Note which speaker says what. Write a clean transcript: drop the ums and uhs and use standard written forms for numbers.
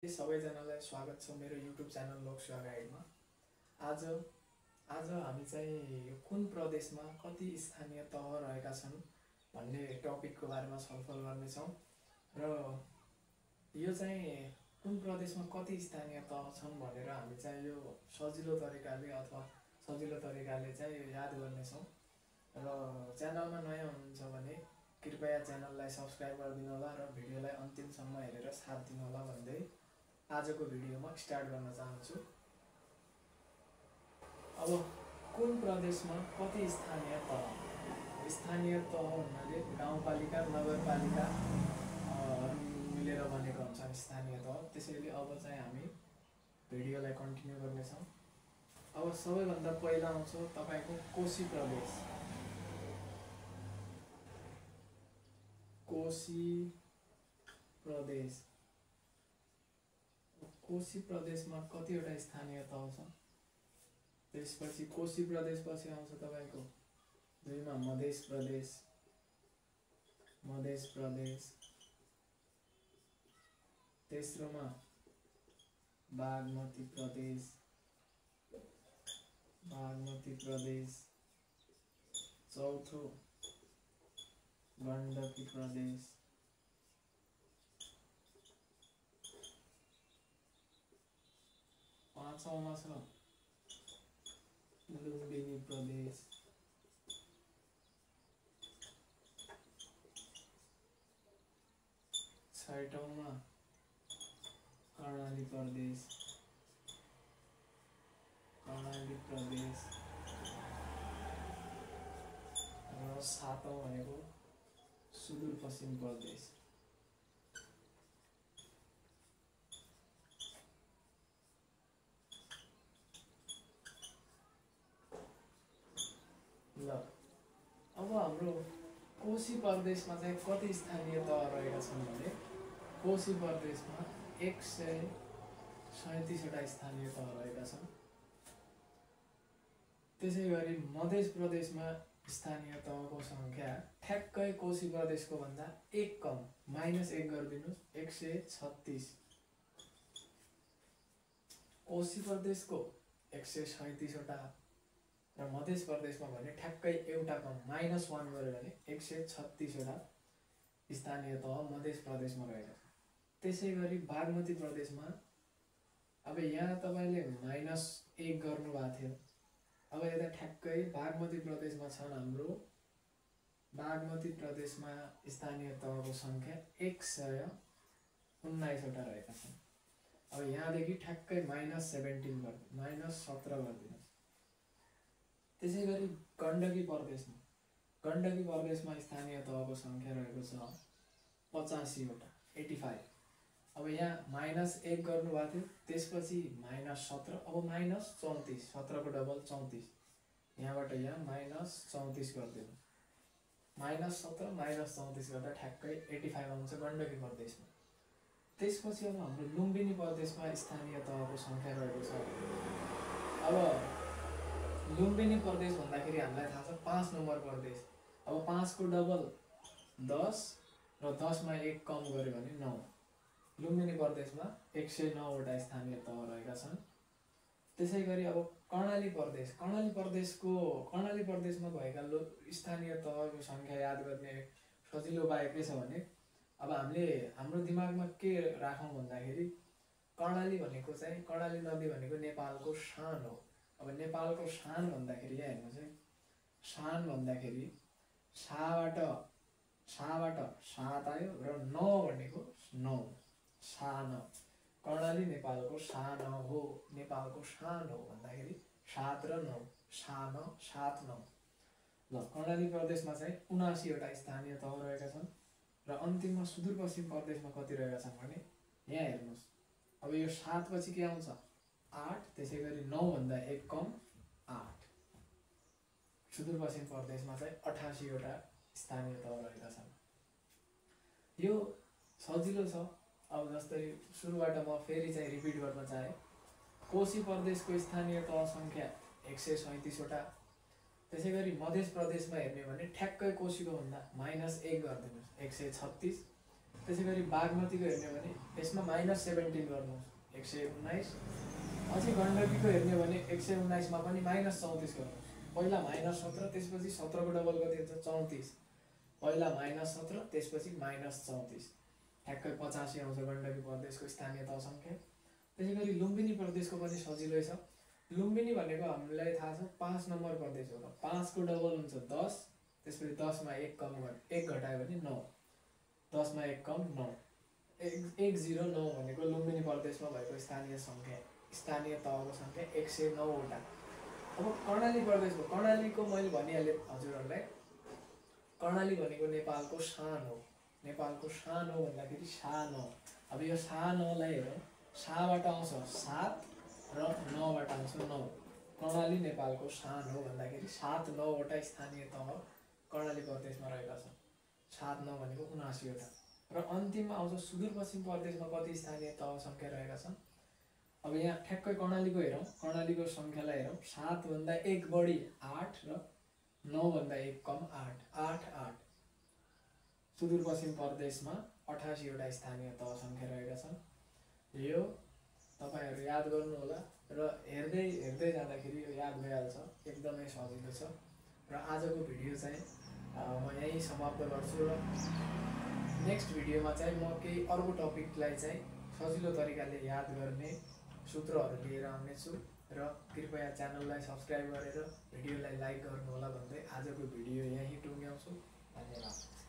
Speaker 1: सबैजनालाई स्वागत छ मेरो युट्युब च्यानल लोक्सुवा गाइडमा। आज आज हामी चाहिँ कुन प्रदेशमा कति स्थानीय तह रहेका छन् भन्ने टपिकको बारेमा छलफल गर्नेछौँ र यो चाहिँ कुन प्रदेशमा कति स्थानीय तह छन् भनेर हामी चाहिँ यो सजिलो तरिकाले चाहिँ याद गर्नेछौँ र च्यानलमा नयाँ हुनुहुन्छ भने कृपया च्यानललाई सब्स्क्राइब गरिदिनु होला र भिडियोलाई अन्तिमसम्म हेरेर साथ दिनु होला भन्दै आजको भिडियोमा स्टार्ट गर्न चाहन्छु। अब कुन प्रदेशमा कति स्थानीय तह भन्नाले गाउँपालिका नगरपालिका मिलेर बनेको हुन्छ स्थानीय तह। त्यसैले अब चाहिँ हामी भिडियोलाई कन्टिन्यू गर्नेछौँ। अब सबैभन्दा पहिला आउँछ तपाईको कोशी प्रदेश। कोशी प्रदेशमा कतिवटा स्थानीय तह छ? त्यसपछि कोशी प्रदेशपछि आउँछ तपाईको दुईमा मधेस प्रदेश, तेस्रोमा बागमती प्रदेश, चौथो गण्डकी प्रदेश, पाँचौंमा छ लुम्बिनी प्रदेश, छैटौंमा कर्णाली प्रदेश र सातौं भनेको सुदूरपश्चिम प्रदेश। ल अब हाम्रो कोशी प्रदेशमा चाहिँ कति स्थानीय तह रहेका छन् भने कोशी प्रदेशमा 137 वटा स्थानीय तह रहेका छन्। त्यसैगरी मध्य प्रदेशमा स्थानीय तहको संख्या ठ्याक्कै कोशी प्रदेशको भन्दा एक कम, -1 गरिदिनुस्, 136। कोशी प्रदेशको 137 वटा र मध्य प्रदेशमा भने ठ्याक्कै एउटा कम, -1 गऱ्यो भने 136 वटा स्थानीय तह मध्य प्रदेशमा रहेका छन्। त्यसैगरी बागमती प्रदेशमा अब यहाँ तपाईले -1 गर्नुभएको थियो। अब यता ठ्याक्कै बागमती प्रदेशमा छन् हाम्रो बागमती प्रदेशमा स्थानीय तहको संख्या 119 वटा रहेका छन्। अब यहाँदेखि ठ्याक्कै -17 गरिदिनुहोस्। त्यसैगरी गण्डकी प्रदेशमा स्थानीय तहको संख्या रहेको छ 85 वटा, 85। अब यहाँ -1 गर्नुभएको थियो, त्यसपछि -17, अब -34, 17 को डबल 34, यहाँबाट यहाँ -34 गरिदिनु। -17 -34 गर्दा ठ्याक्कै 85 आउँछ गण्डकी प्रदेशमा। त्यसपछि अब हाम्रो लुम्बिनी प्रदेशमा स्थानीय तहको संख्या रहेको छ। अब लुम्बिनी प्रदेश भन्दाखेरि हामीलाई थाहा छ 5 नम्बर प्रदेश। अब 5 को डबल 10 र 10 मा 1 कम गर्यो भने 9। लुम्बिनी प्रदेशमा 109 वटा स्थानीय तह रहेका छन्। त्यसैगरी अब कर्णाली प्रदेशमा भएका स्थानीय तहको संख्या याद गर्ने सजिलो उपाय के छ भने अब हामीले हाम्रो दिमागमा के राखौँ भन्दाखेरि कर्णाली नदी भनेको नेपालको शान हो। अब नेपालको शान भन्दाखेरि यहाँ हेर्नुहोस् है, शान भन्दाखेरि शाबाट सात आयो र न भनेको 9, शान। कर्णाली नेपालको शान हो, नेपालको शान हो भन्दाखेरि 7 र 9, शान 7 9। ल कर्णाली प्रदेशमा चाहिँ 79 वटा स्थानीय तह रहेका छन् र अन्तिममा सुदूरपश्चिम प्रदेशमा कति रहेका छन् भने यहाँ हेर्नुहोस्। अब यो 7 पछि के आउँछ 8, त्यसैगरी 9 भन्दा 1 कम 8। सुदूरपश्चिम प्रदेशमा चाहिँ 88 वटा स्थानीय तह रहेका छन्। यो सजिलो छ। अब जस्तै सुरुबाट म फेरि चाहिँ रिपिट गर्न चाहे। कोशी प्रदेशको स्थानीय तह संख्या 137 वटा। त्यसैगरी मध्य प्रदेशमा हेर्ने भने ठ्याक्कै कोशीको भन्दा -1 गरिदिनुहोस्, 136। त्यसैगरी बागमतीको हेर्ने भने यसमा -17 गर्नुहोस् 119। अझै गण्डकीको हेर्ने भने 119 मा पनि -34 गर्नुहोस्। पहिला -17 त्यसपछि 17 को डबल कति हुन्छ 34। पहिला -17 त्यसपछि -34 ठ्याक्कै 85 आउँछ गण्डकी प्रदेशको स्थानीय तह संख्या। त्यसैगरी लुम्बिनी प्रदेशको पनि सजिलै छ। लुम्बिनी भनेको हामीलाई थाहा छ 5 नम्बर प्रदेश हो र 5 को डबल हुन्छ 10, त्यसपछि 10 मा 1 कम गर्यो 1 घटायो भने 9, 10 मा 1 कम 9, 109 भनेको लुम्बिनी प्रदेशमा भएको स्थानीय तहको संख्या 109 वटा। अब कर्णाली प्रदेशको कर्णालीको मैले भनिहालेँ हजुरहरूलाई, कर्णाली भनेको नेपालको शान हो। नेपालको शान हो भन्दाखेरि सानो। अब यो सानोलाई हेरौँ, साबाट आउँछ 7 र 9बाट आउँछ 9। कर्णाली नेपालको शान हो भन्दाखेरि 7-9 वटा स्थानीय तह कर्णाली प्रदेशमा रहेका छन्। 7-9 भनेको 79 वटा। र अन्तिममा आउँछ सुदूरपश्चिम प्रदेशमा कति स्थानीय तह संख्या रहेका छन्। अब यहाँ ठ्याक्कै कर्णालीको हेरौँ, कर्णालीको संख्यालाई हेरौँ, 7 भन्दा 1 बढी 8 र 9 भन्दा 1 कम 8, 8। सुदूरपश्चिम प्रदेशमा 88 वटा स्थानीय तह संख्या रहेका छन्। यो तपाईहरु याद गर्नु होला र हेर्दै जाँदाखेरि यो याद भइहाल्छ, एकदमै सजिलो छ। र आजको भिडियो चाहिँ म यही समाप्त गर्छु र नेक्स्ट भिडियोमा चाहिँ म केही अर्को टपिकलाई चाहिँ सजिलो तरिकाले याद गर्ने सूत्रहरू लिएर आउने छु। र कृपया च्यानललाई सब्स्क्राइब गरेर भिडियोलाई लाइक गर्नु होला भन्दै आजको भिडियो यही टुङ्ग्याउँछु। धन्यवाद।